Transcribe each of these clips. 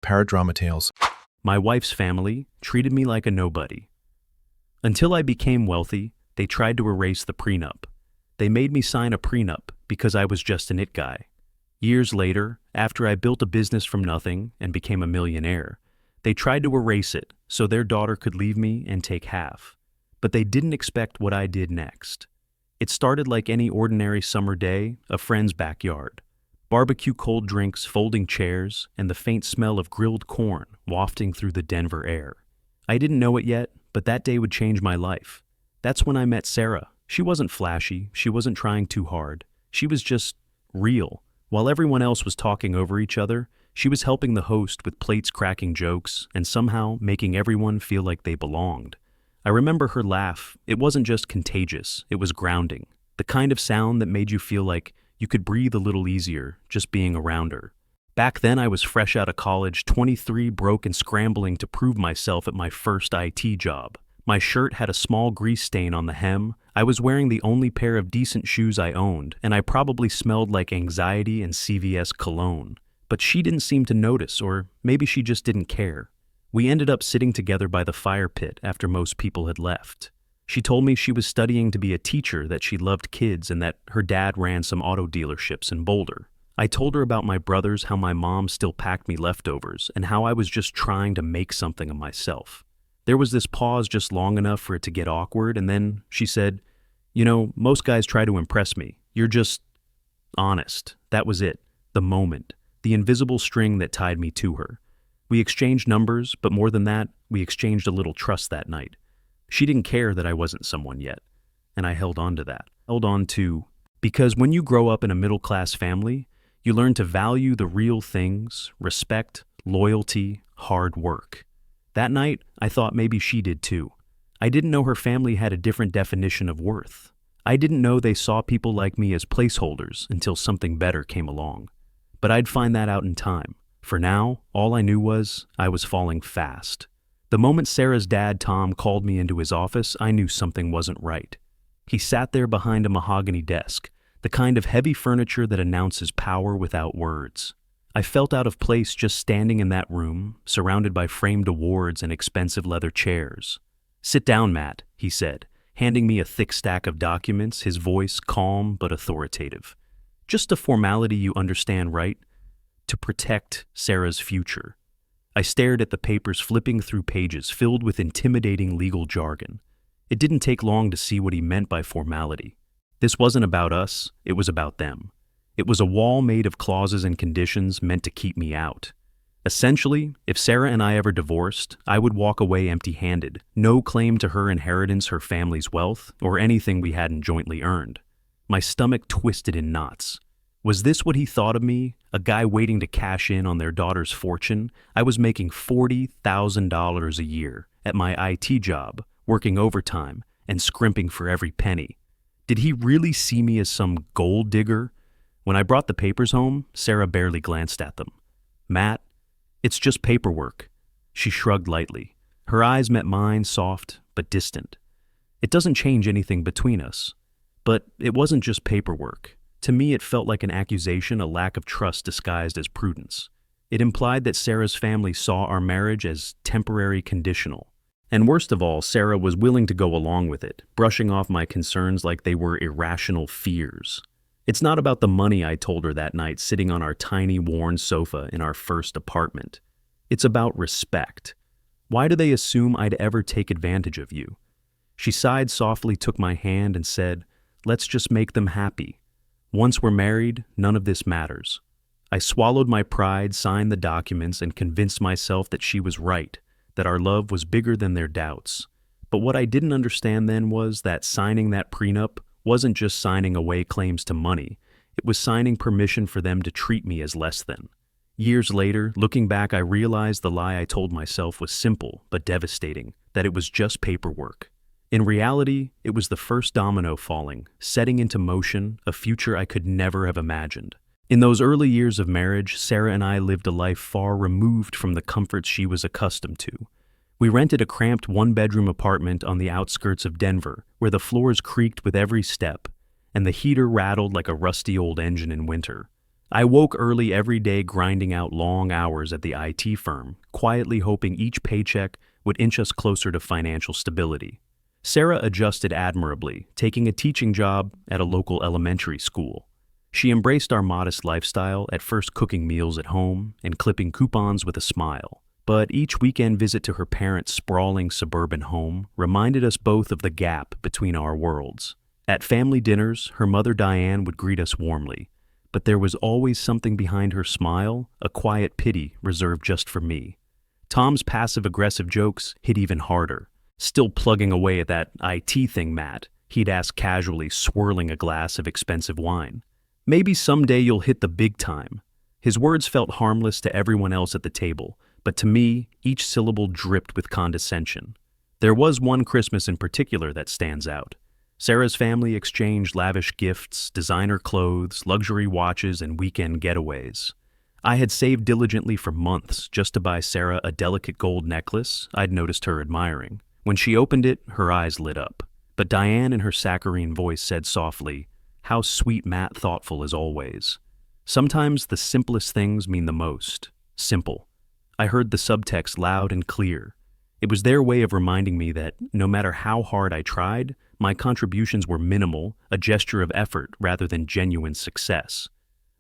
paradrama tales. My wife's family treated me like a nobody. Until I became wealthy, they tried to erase the prenup. They made me sign a prenup because I was just an it guy. Years later, after I built a business from nothing and became a millionaire, they tried to erase it so their daughter could leave me and take half. But they didn't expect what I did next. It started like any ordinary summer day, a friend's backyard. Barbecue cold drinks, folding chairs, and the faint smell of grilled corn wafting through the Denver air. I didn't know it yet, but that day would change my life. That's when I met Sarah. She wasn't flashy, she wasn't trying too hard. She was just real. While everyone else was talking over each other, she was helping the host with plates, cracking jokes, and somehow making everyone feel like they belonged. I remember her laugh. It wasn't just contagious, it was grounding. The kind of sound that made you feel like you could breathe a little easier just being around her. Back then I was fresh out of college, 23, broke and scrambling to prove myself at my first IT job. My shirt had a small grease stain on the hem. I was wearing the only pair of decent shoes I owned, and I probably smelled like anxiety and CVS cologne. But she didn't seem to notice, or maybe she just didn't care. We ended up sitting together by the fire pit after most people had left. She told me she was studying to be a teacher, that she loved kids, and that her dad ran some auto dealerships in Boulder. I told her about my brothers, how my mom still packed me leftovers, and how I was just trying to make something of myself. There was this pause just long enough for it to get awkward, and then she said, "You know, most guys try to impress me. You're just honest." That was it, the moment, the invisible string that tied me to her. We exchanged numbers, but more than that, we exchanged a little trust that night. She didn't care that I wasn't someone yet, and I held on to that. Because when you grow up in a middle-class family, you learn to value the real things: respect, loyalty, hard work. That night, I thought maybe she did too. I didn't know her family had a different definition of worth. I didn't know they saw people like me as placeholders until something better came along. But I'd find that out in time. For now, all I knew was I was falling fast. The moment Sarah's dad, Tom, called me into his office, I knew something wasn't right. He sat there behind a mahogany desk, the kind of heavy furniture that announces power without words. I felt out of place just standing in that room, surrounded by framed awards and expensive leather chairs. "Sit down, Matt," he said, handing me a thick stack of documents, his voice calm but authoritative. "Just a formality, you understand, right? To protect Sarah's future." I stared at the papers, flipping through pages filled with intimidating legal jargon. It didn't take long to see what he meant by formality. This wasn't about us, it was about them. It was a wall made of clauses and conditions meant to keep me out. Essentially, if Sarah and I ever divorced, I would walk away empty-handed, no claim to her inheritance, her family's wealth, or anything we hadn't jointly earned. My stomach twisted in knots. Was this what he thought of me, a guy waiting to cash in on their daughter's fortune? I was making $40,000 a year at my IT job, working overtime and scrimping for every penny. Did he really see me as some gold digger? When I brought the papers home, Sarah barely glanced at them. "Matt, it's just paperwork." She shrugged lightly. Her eyes met mine, soft but distant. "It doesn't change anything between us." But it wasn't just paperwork. To me, it felt like an accusation, a lack of trust disguised as prudence. It implied that Sarah's family saw our marriage as temporary, conditional. And worst of all, Sarah was willing to go along with it, brushing off my concerns like they were irrational fears. "It's not about the money," I told her that night, sitting on our tiny, worn sofa in our first apartment. "It's about respect. Why do they assume I'd ever take advantage of you?" She sighed softly, took my hand, and said, "Let's just make them happy. Once we're married, none of this matters." I swallowed my pride, signed the documents, and convinced myself that she was right, that our love was bigger than their doubts. But what I didn't understand then was that signing that prenup wasn't just signing away claims to money. It was signing permission for them to treat me as less than. Years later, looking back, I realized the lie I told myself was simple but devastating, that it was just paperwork. In reality, it was the first domino falling, setting into motion a future I could never have imagined. In those early years of marriage, Sarah and I lived a life far removed from the comforts she was accustomed to. We rented a cramped one-bedroom apartment on the outskirts of Denver, where the floors creaked with every step, and the heater rattled like a rusty old engine in winter. I woke early every day grinding out long hours at the IT firm, quietly hoping each paycheck would inch us closer to financial stability. Sarah adjusted admirably, taking a teaching job at a local elementary school. She embraced our modest lifestyle, at first cooking meals at home and clipping coupons with a smile. But each weekend visit to her parents' sprawling suburban home reminded us both of the gap between our worlds. At family dinners, her mother Diane would greet us warmly, but there was always something behind her smile, a quiet pity reserved just for me. Tom's passive-aggressive jokes hit even harder. Still plugging away at that IT thing, Matt, he'd ask casually, swirling a glass of expensive wine. Maybe someday you'll hit the big time. His words felt harmless to everyone else at the table, but to me, each syllable dripped with condescension. There was one Christmas in particular that stands out. Sarah's family exchanged lavish gifts, designer clothes, luxury watches, and weekend getaways. I had saved diligently for months just to buy Sarah a delicate gold necklace I'd noticed her admiring. When she opened it, her eyes lit up. But Diane, in her saccharine voice, said softly, "How sweet, Matt, thoughtful as always." Sometimes the simplest things mean the most. Simple. I heard the subtext loud and clear. It was their way of reminding me that, no matter how hard I tried, my contributions were minimal, a gesture of effort rather than genuine success.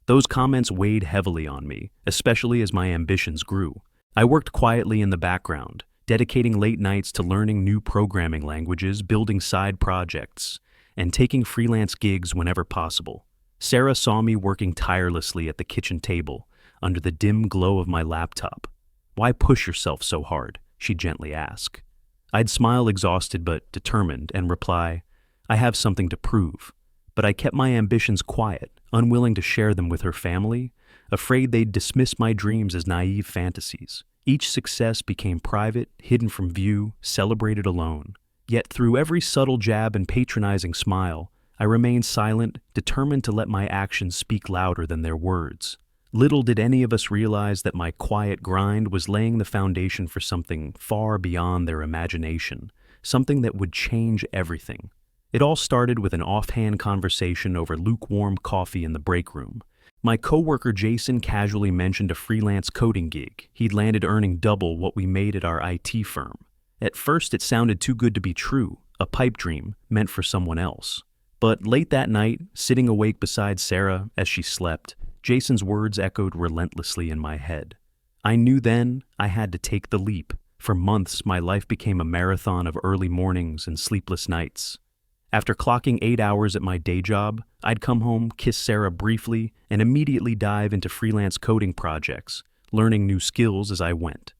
Those comments weighed heavily on me, especially as my ambitions grew. I worked quietly in the background, dedicating late nights to learning new programming languages, building side projects, and taking freelance gigs whenever possible. Sarah saw me working tirelessly at the kitchen table, under the dim glow of my laptop. "Why push yourself so hard?" she gently asked. I'd smile, exhausted but determined, and reply, "I have something to prove." But I kept my ambitions quiet, unwilling to share them with her family, afraid they'd dismiss my dreams as naive fantasies. Each success became private, hidden from view, celebrated alone. Yet through every subtle jab and patronizing smile, I remained silent, determined to let my actions speak louder than their words. Little did any of us realize that my quiet grind was laying the foundation for something far beyond their imagination, something that would change everything. It all started with an offhand conversation over lukewarm coffee in the break room. My coworker Jason casually mentioned a freelance coding gig he'd landed, earning double what we made at our IT firm. At first it sounded too good to be true, a pipe dream meant for someone else. But late that night, sitting awake beside Sarah as she slept, Jason's words echoed relentlessly in my head. I knew then I had to take the leap. For months, my life became a marathon of early mornings and sleepless nights. After clocking 8 hours at my day job, I'd come home, kiss Sarah briefly, and immediately dive into freelance coding projects, learning new skills as I went.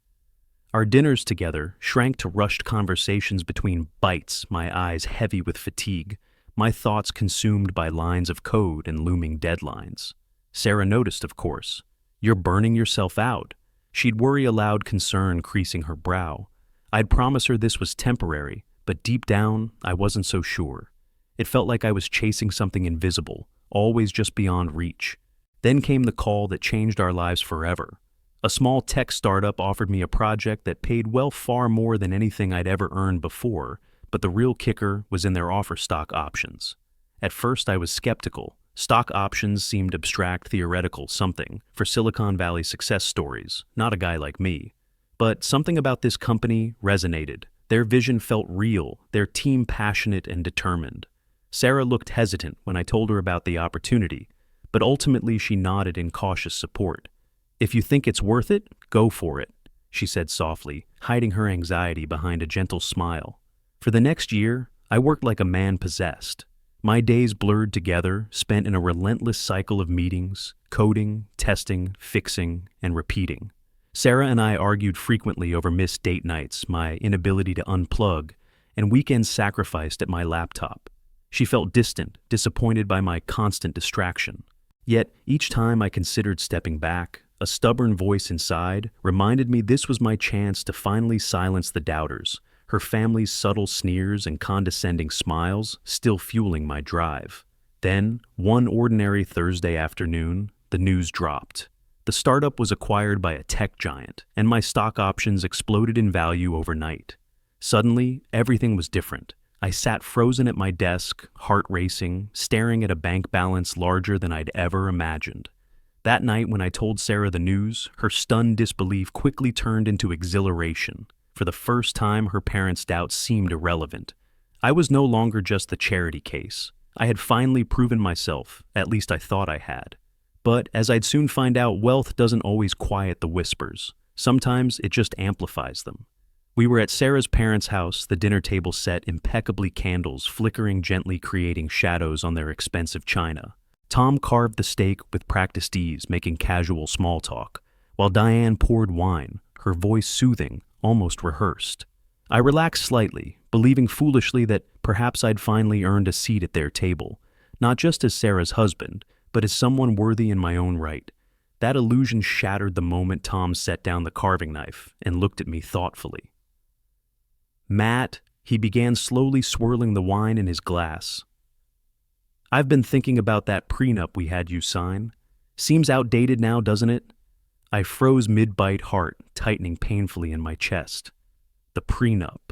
Our dinners together shrank to rushed conversations between bites, my eyes heavy with fatigue, my thoughts consumed by lines of code and looming deadlines. Sarah noticed, of course. "You're burning yourself out." She'd worry aloud, concern creasing her brow. I'd promise her this was temporary, but deep down, I wasn't so sure. It felt like I was chasing something invisible, always just beyond reach. Then came the call that changed our lives forever. A small tech startup offered me a project that paid well far more than anything I'd ever earned before, but the real kicker was in their offer stock options. At first I was skeptical. Stock options seemed abstract, theoretical, something for Silicon Valley success stories, not a guy like me. But something about this company resonated. Their vision felt real, their team passionate and determined. Sarah looked hesitant when I told her about the opportunity, but ultimately she nodded in cautious support. "If you think it's worth it, go for it," she said softly, hiding her anxiety behind a gentle smile. For the next year, I worked like a man possessed. My days blurred together, spent in a relentless cycle of meetings, coding, testing, fixing, and repeating. Sarah and I argued frequently over missed date nights, my inability to unplug, and weekends sacrificed at my laptop. She felt distant, disappointed by my constant distraction. Yet, each time I considered stepping back, a stubborn voice inside reminded me this was my chance to finally silence the doubters, her family's subtle sneers and condescending smiles still fueling my drive. Then, one ordinary Thursday afternoon, the news dropped. The startup was acquired by a tech giant, and my stock options exploded in value overnight. Suddenly, everything was different. I sat frozen at my desk, heart racing, staring at a bank balance larger than I'd ever imagined. That night when I told Sarah the news, her stunned disbelief quickly turned into exhilaration. For the first time, her parents' doubts seemed irrelevant. I was no longer just the charity case. I had finally proven myself, at least I thought I had. But, as I'd soon find out, wealth doesn't always quiet the whispers. Sometimes it just amplifies them. We were at Sarah's parents' house, the dinner table set impeccably candles flickering gently creating shadows on their expensive china. Tom carved the steak with practiced ease, making casual small talk, while Diane poured wine, her voice soothing, almost rehearsed. I relaxed slightly, believing foolishly that perhaps I'd finally earned a seat at their table, not just as Sarah's husband, but as someone worthy in my own right. That illusion shattered the moment Tom set down the carving knife and looked at me thoughtfully. "Matt," he began slowly swirling the wine in his glass. "I've been thinking about that prenup we had you sign. Seems outdated now, doesn't it?" I froze mid-bite, heart tightening painfully in my chest. The prenup.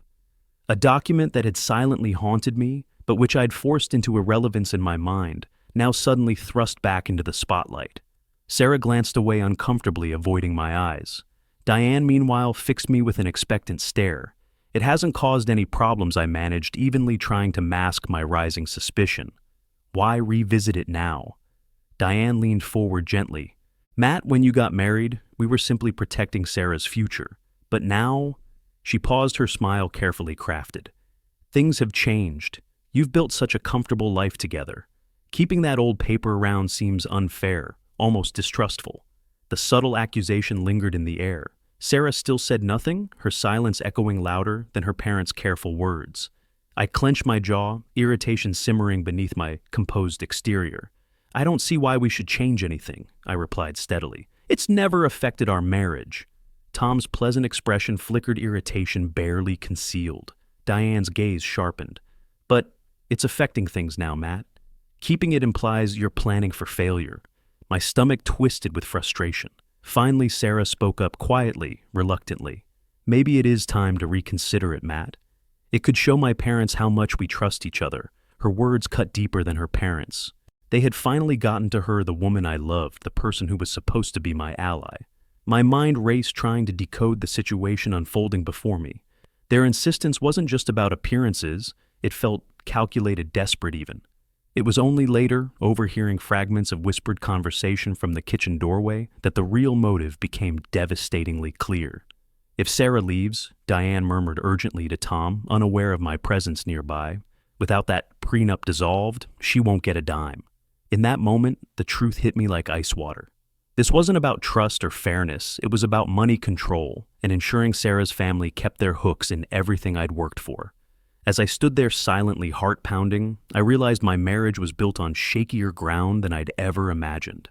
A document that had silently haunted me, but which I'd forced into irrelevance in my mind, now suddenly thrust back into the spotlight. Sarah glanced away uncomfortably, avoiding my eyes. Diane, meanwhile, fixed me with an expectant stare. It hasn't caused any problems, I managed, evenly trying to mask my rising suspicion. Why revisit it now? Diane leaned forward gently. "Matt, when you got married, we were simply protecting Sarah's future. But now—" She paused, her smile carefully crafted. "Things have changed. You've built such a comfortable life together. Keeping that old paper around seems unfair, almost distrustful." The subtle accusation lingered in the air. Sarah still said nothing, her silence echoing louder than her parents' careful words. I clenched my jaw, irritation simmering beneath my composed exterior. "I don't see why we should change anything," I replied steadily. "It's never affected our marriage." Tom's pleasant expression flickered irritation barely concealed. Diane's gaze sharpened. "But it's affecting things now, Matt. Keeping it implies you're planning for failure." My stomach twisted with frustration. Finally, Sarah spoke up quietly, reluctantly. "Maybe it is time to reconsider it, Matt. It could show my parents how much we trust each other." Her words cut deeper than her parents. They had finally gotten to her, the woman I loved, the person who was supposed to be my ally. My mind raced trying to decode the situation unfolding before me. Their insistence wasn't just about appearances, it felt calculated, desperate even. It was only later, overhearing fragments of whispered conversation from the kitchen doorway, that the real motive became devastatingly clear. "If Sarah leaves," Diane murmured urgently to Tom, unaware of my presence nearby, "without that prenup dissolved, she won't get a dime." In that moment, the truth hit me like ice water. This wasn't about trust or fairness, it was about money control and ensuring Sarah's family kept their hooks in everything I'd worked for. As I stood there silently, heart pounding, I realized my marriage was built on shakier ground than I'd ever imagined.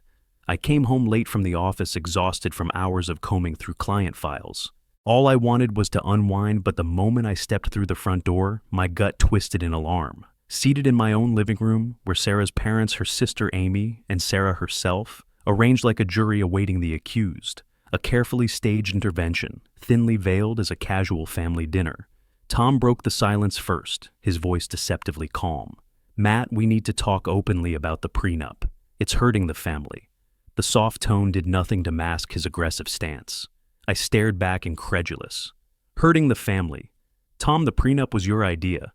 I came home late from the office, exhausted from hours of combing through client files. All I wanted was to unwind, but the moment I stepped through the front door, my gut twisted in alarm. Seated in my own living room, were Sarah's parents, her sister Amy, and Sarah herself, arranged like a jury awaiting the accused. A carefully staged intervention, thinly veiled as a casual family dinner. Tom broke the silence first, his voice deceptively calm. "Matt, we need to talk openly about the prenup. It's hurting the family." The soft tone did nothing to mask his aggressive stance. I stared back, incredulous. "Hurting the family? Tom, the prenup was your idea.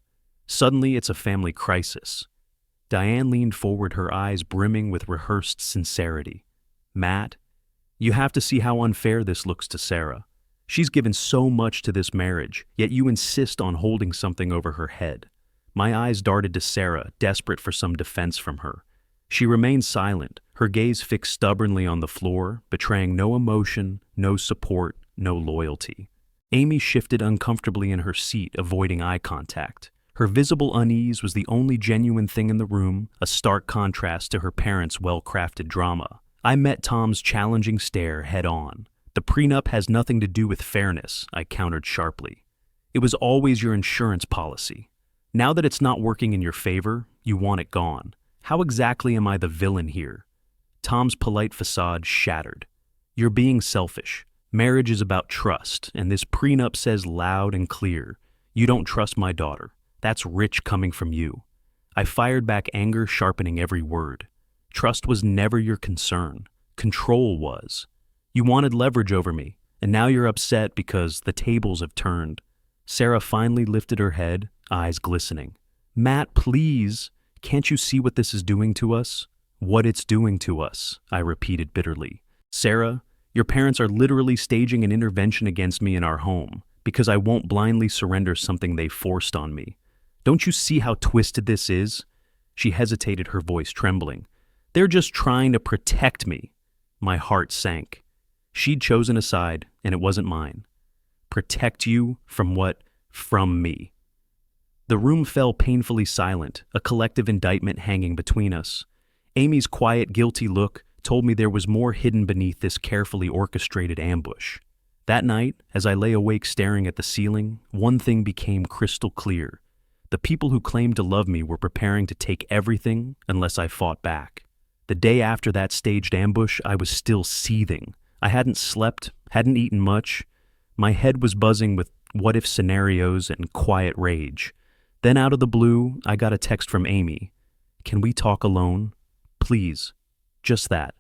Suddenly, it's a family crisis." Diane leaned forward, her eyes brimming with rehearsed sincerity. "Matt, you have to see how unfair this looks to Sarah. She's given so much to this marriage, yet you insist on holding something over her head." My eyes darted to Sarah, desperate for some defense from her. She remained silent, her gaze fixed stubbornly on the floor, betraying no emotion, no support, no loyalty. Amy shifted uncomfortably in her seat, avoiding eye contact. Her visible unease was the only genuine thing in the room, a stark contrast to her parents' well-crafted drama. I met Tom's challenging stare head-on. "The prenup has nothing to do with fairness," I countered sharply. "It was always your insurance policy. Now that it's not working in your favor, you want it gone. How exactly am I the villain here?" Tom's polite facade shattered. "You're being selfish. Marriage is about trust, and this prenup says loud and clear, you don't trust my daughter. That's rich coming from you." I fired back, anger sharpening every word. "Trust was never your concern. Control was. You wanted leverage over me, and now you're upset because the tables have turned. Sarah finally lifted her head, eyes glistening. Matt, please, can't you see what this is doing to us? What it's doing to us, I repeated bitterly. Sarah, your parents are literally staging an intervention against me in our home because I won't blindly surrender something they forced on me. Don't you see how twisted this is? She hesitated, her voice trembling. They're just trying to protect me. My heart sank. She'd chosen a side, and it wasn't mine. Protect you from what? From me. The room fell painfully silent, a collective indictment hanging between us. Amy's quiet, guilty look told me there was more hidden beneath this carefully orchestrated ambush. That night, as I lay awake staring at the ceiling, one thing became crystal clear. The people who claimed to love me were preparing to take everything unless I fought back. The day after that staged ambush, I was still seething. I hadn't slept, hadn't eaten much. My head was buzzing with what-if scenarios and quiet rage. Then out of the blue, I got a text from Amy. Can we talk alone? Please. Just that.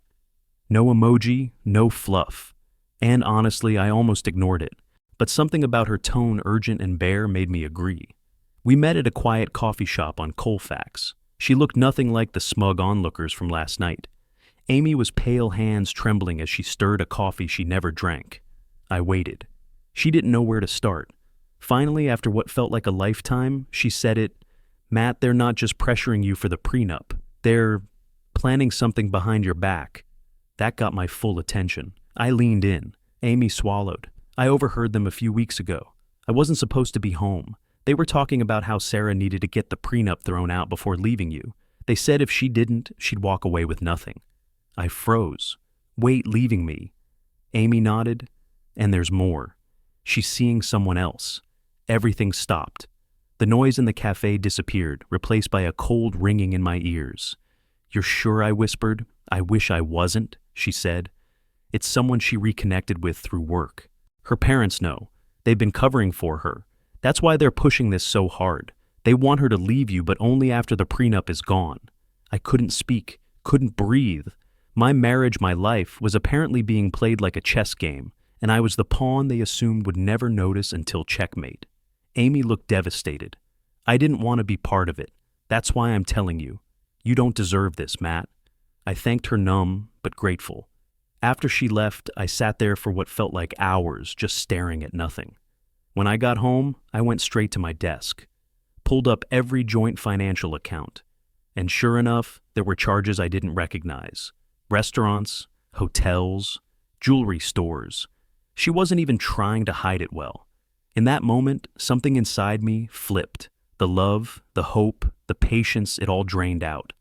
No emoji, no fluff. And honestly, I almost ignored it. But something about her tone, urgent and bare, made me agree. We met at a quiet coffee shop on Colfax. She looked nothing like the smug onlookers from last night. Amy was pale, hands trembling as she stirred a coffee she never drank. I waited. She didn't know where to start. Finally, after what felt like a lifetime, she said it. Matt, they're not just pressuring you for the prenup. They're planning something behind your back. That got my full attention. I leaned in. Amy swallowed. I overheard them a few weeks ago. I wasn't supposed to be home. They were talking about how Sarah needed to get the prenup thrown out before leaving you. They said if she didn't, she'd walk away with nothing. I froze. Wait, leaving me? Amy nodded. And there's more. She's seeing someone else. Everything stopped. The noise in the cafe disappeared, replaced by a cold ringing in my ears. You're sure? I whispered. I wish I wasn't, she said. It's someone she reconnected with through work. Her parents know. They've been covering for her. That's why they're pushing this so hard. They want her to leave you, but only after the prenup is gone. I couldn't speak, couldn't breathe. My marriage, my life, was apparently being played like a chess game, and I was the pawn they assumed would never notice until checkmate. Amy looked devastated. I didn't want to be part of it. That's why I'm telling you. You don't deserve this, Matt. I thanked her, numb but grateful. After she left, I sat there for what felt like hours, just staring at nothing. When I got home, I went straight to my desk, pulled up every joint financial account, and sure enough, there were charges I didn't recognize. Restaurants, hotels, jewelry stores. She wasn't even trying to hide it well. In that moment, something inside me flipped. The love, the hope, the patience, it all drained out.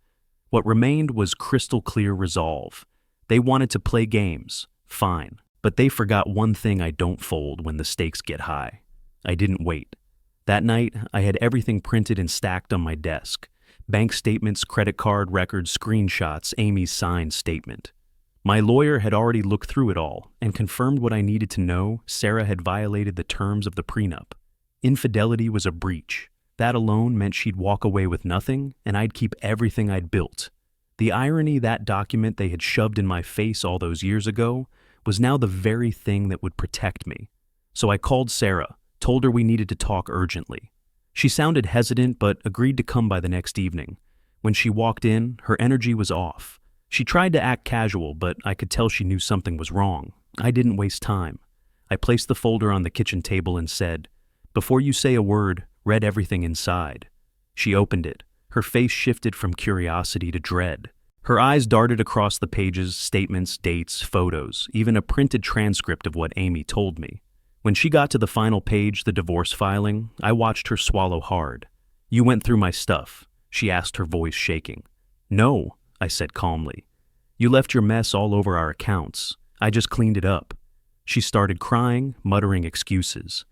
What remained was crystal clear resolve. They wanted to play games, fine, but they forgot one thing: I don't fold when the stakes get high. I didn't wait. That night, I had everything printed and stacked on my desk. Bank statements, credit card records, screenshots, Amy's signed statement. My lawyer had already looked through it all and confirmed what I needed to know: Sarah had violated the terms of the prenup. Infidelity was a breach. That alone meant she'd walk away with nothing, and I'd keep everything I'd built. The irony, that document they had shoved in my face all those years ago was now the very thing that would protect me. So I called Sarah, told her we needed to talk urgently. She sounded hesitant but agreed to come by the next evening. When she walked in, her energy was off. She tried to act casual, but I could tell she knew something was wrong. I didn't waste time. I placed the folder on the kitchen table and said, "Before you say a word, read everything inside." She opened it. Her face shifted from curiosity to dread. Her eyes darted across the pages, statements, dates, photos, even a printed transcript of what Amy told me. When she got to the final page, the divorce filing, I watched her swallow hard. "You went through my stuff?" she asked, her voice shaking. "No," I said calmly. "You left your mess all over our accounts. I just cleaned it up." She started crying, muttering excuses.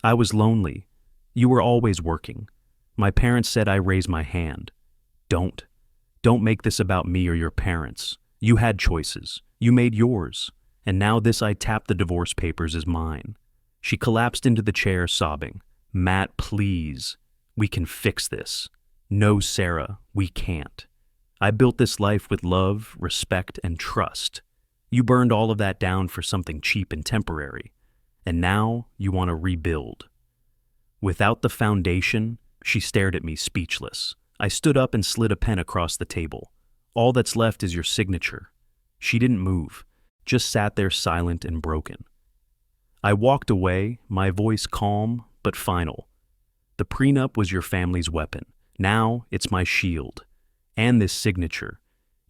"I was lonely. You were always working. My parents said I raise my hand." Don't make this about me or your parents. You had choices. You made yours. And now this I tapped the divorce papers is mine. She collapsed into the chair, sobbing. "Matt, please. We can fix this." "No, Sarah, we can't. I built this life with love, respect, and trust. You burned all of that down for something cheap and temporary, and now you want to rebuild. Without the foundation, she stared at me speechless. I stood up and slid a pen across the table. All that's left is your signature. She didn't move, just sat there silent and broken. I walked away, my voice calm but final. The prenup was your family's weapon. Now it's my shield. And this signature.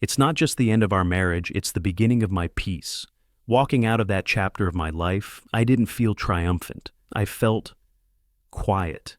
It's not just the end of our marriage, it's the beginning of my peace. Walking out of that chapter of my life, I didn't feel triumphant. I felt quiet.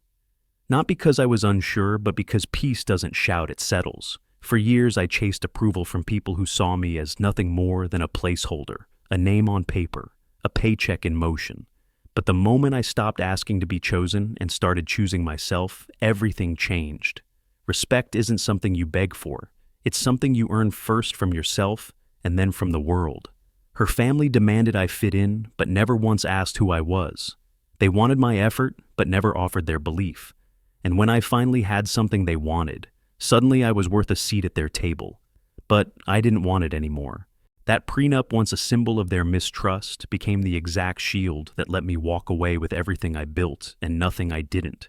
Not because I was unsure, but because peace doesn't shout, it settles. For years I chased approval from people who saw me as nothing more than a placeholder, a name on paper, a paycheck in motion. But the moment I stopped asking to be chosen and started choosing myself, everything changed. Respect isn't something you beg for. It's something you earn first from yourself and then from the world. Her family demanded I fit in, but never once asked who I was. They wanted my effort, but never offered their belief. And when I finally had something they wanted, suddenly I was worth a seat at their table. But I didn't want it anymore. That prenup, once a symbol of their mistrust, became the exact shield that let me walk away with everything I built and nothing I didn't.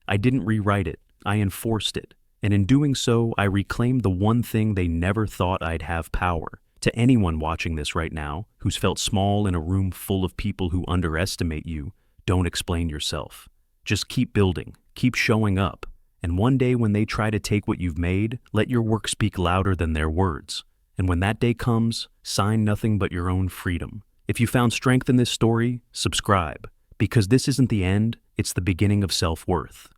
I didn't rewrite it, I enforced it. And in doing so, I reclaimed the one thing they never thought I'd have power. To anyone watching this right now, who's felt small in a room full of people who underestimate you, don't explain yourself. Just keep building, keep showing up. And one day when they try to take what you've made, let your work speak louder than their words. And when that day comes, sign nothing but your own freedom. If you found strength in this story, subscribe. Because this isn't the end, it's the beginning of self-worth.